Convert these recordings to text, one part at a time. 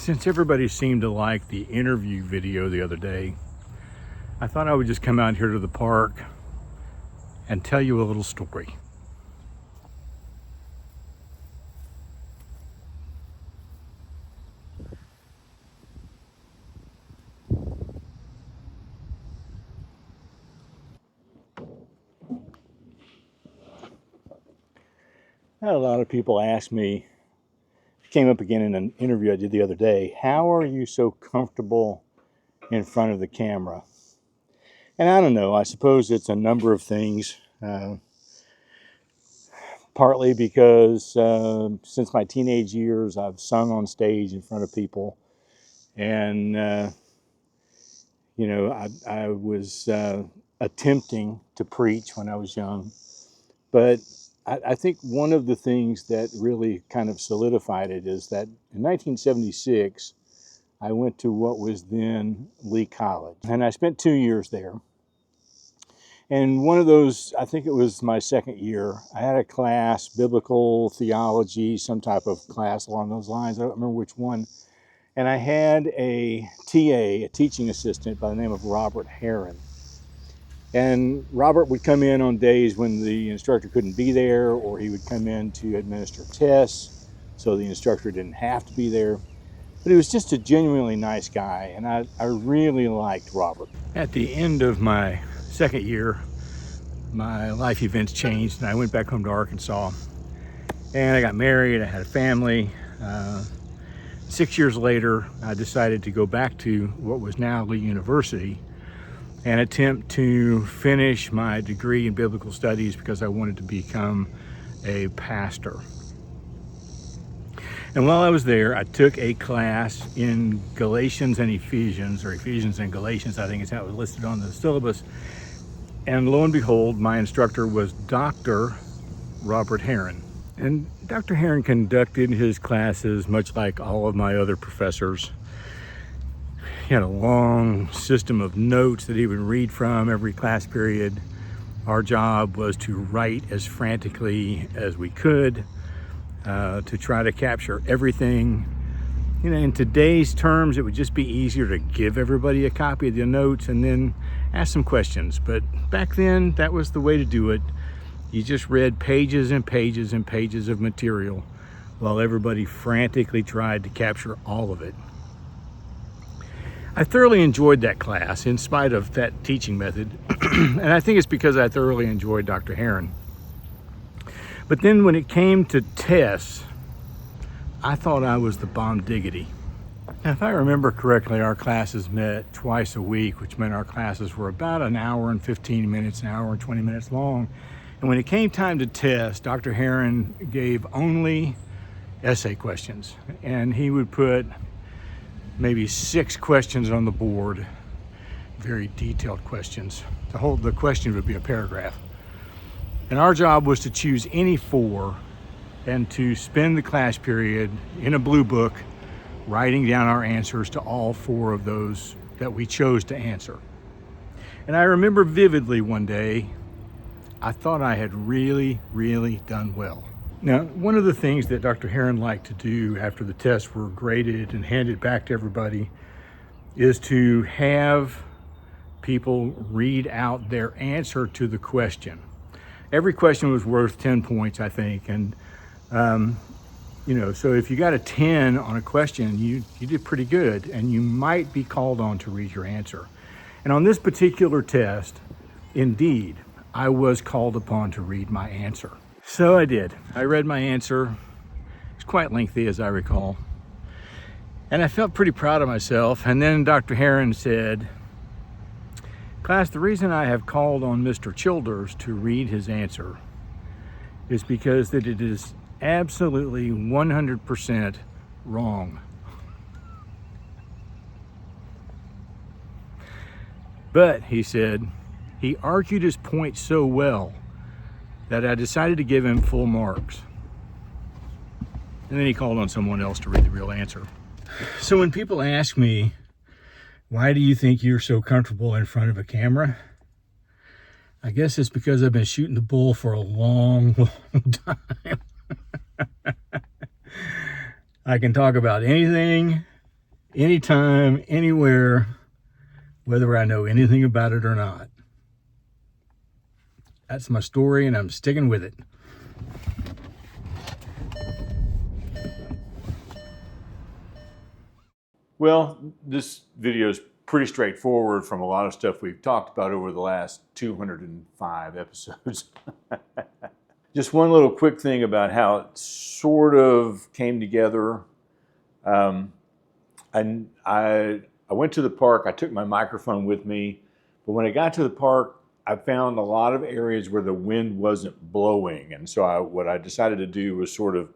Since everybody seemed to like the interview video the other day, I thought I would just come out here to the park and tell you a little story. I had a lot of people ask me, it came up again in an interview I did the other day, how are you so comfortable in front of the camera? And I don't know, I suppose it's a number of things. Partly because since my teenage years, I've sung on stage in front of people. And, I was attempting to preach when I was young. But I think one of the things that really kind of solidified it is that in 1976, I went to what was then Lee College. And I spent 2 years there. And one of those, I think it was my second year, I had a class, biblical theology, some type of class along those lines. I don't remember which one. And I had a TA, a teaching assistant by the name of Robert Heron. And Robert would come in on days when the instructor couldn't be there, or he would come in to administer tests, so the instructor didn't have to be there. But he was just a genuinely nice guy, and I really liked Robert. At the end of my second year, my life events changed, and I went back home to Arkansas. And I got married, I had a family. 6 years later, I decided to go back to what was now Lee University and attempt to finish my degree in biblical studies because I wanted to become a pastor. And while I was there, I took a class in Galatians and Ephesians, or Ephesians and Galatians, I think is how it was listed on the syllabus. And lo and behold, my instructor was Dr. Robert Heron. And Dr. Heron conducted his classes much like all of my other professors. He had a long system of notes that he would read from every class period. Our job was to write as frantically as we could, to try to capture everything. You know, in today's terms, it would just be easier to give everybody a copy of the notes and then ask some questions. But back then, that was the way to do it. You just read pages and pages and pages of material while everybody frantically tried to capture all of it. I thoroughly enjoyed that class in spite of that teaching method. And I think it's because I thoroughly enjoyed Dr. Heron. But then when it came to tests, I thought I was the bomb diggity. Now, if I remember correctly, our classes met twice a week, which meant our classes were about an hour and 15 minutes, an hour and 20 minutes long. And when it came time to test, Dr. Heron gave only essay questions. And he would put maybe 6 questions on the board, very detailed questions. The question would be a paragraph. And our job was to choose any 4 and to spend the class period in a blue book writing down our answers to all 4 of those that we chose to answer. And I remember vividly one day, I thought I had really, really done well. Now, one of the things that Dr. Heron liked to do after the tests were graded and handed back to everybody is to have people read out their answer to the question. Every question was worth 10 points, I think. And, so if you got a 10 on a question, you did pretty good, and you might be called on to read your answer. And on this particular test, indeed, I was called upon to read my answer. So I did. I read my answer. It's quite lengthy, as I recall. And I felt pretty proud of myself. And then Dr. Heron said, "Class, the reason I have called on Mr. Childers to read his answer is because that it is absolutely 100% wrong." But, he said, he argued his point so well that I decided to give him full marks. And then he called on someone else to read the real answer. So when people ask me, why do you think you're so comfortable in front of a camera? I guess it's because I've been shooting the bull for a long, long time. I can talk about anything, anytime, anywhere, whether I know anything about it or not. That's my story, and I'm sticking with it. Well, this video is pretty straightforward from a lot of stuff we've talked about over the last 205 episodes. Just one little quick thing about how it sort of came together. I went to the park. I took my microphone with me, but when I got to the park, I found a lot of areas where the wind wasn't blowing, and so what I decided to do was sort of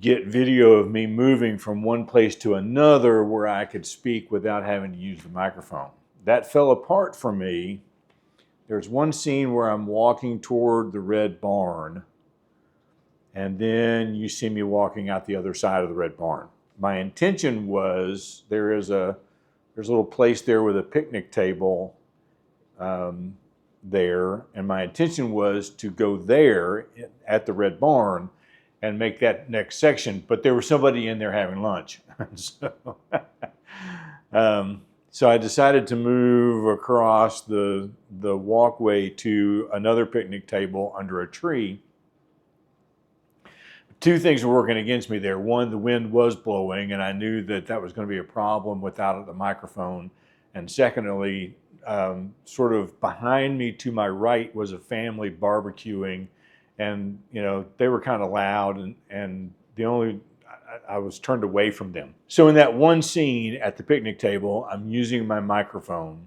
get video of me moving from one place to another where I could speak without having to use the microphone. That fell apart for me. There's one scene where I'm walking toward the red barn, and then you see me walking out the other side of the red barn. My intention was there's a little place there with a picnic table there, and my intention was to go there at the red barn and make that next section, but there was somebody in there having lunch. So I decided to move across the walkway to another picnic table under a tree. Two things were working against me there. One, the wind was blowing, and I knew that that was going to be a problem without the microphone. And secondly, sort of behind me to my right was a family barbecuing, and they were kind of loud, and I was turned away from them. So in that one scene at the picnic table, I'm using my microphone,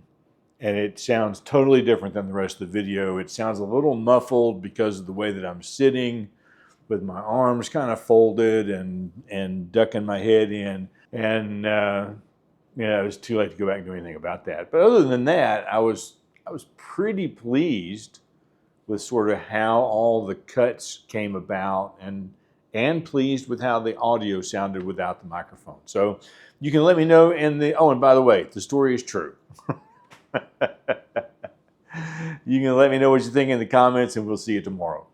and it sounds totally different than the rest of the video. It sounds a little muffled because of the way that I'm sitting, with my arms kind of folded and ducking my head in. And it was too late to go back and do anything about that. But other than that, I was pretty pleased with sort of how all the cuts came about, and pleased with how the audio sounded without the microphone. So you can let me know and by the way, the story is true. You can let me know what you think in the comments, and we'll see you tomorrow.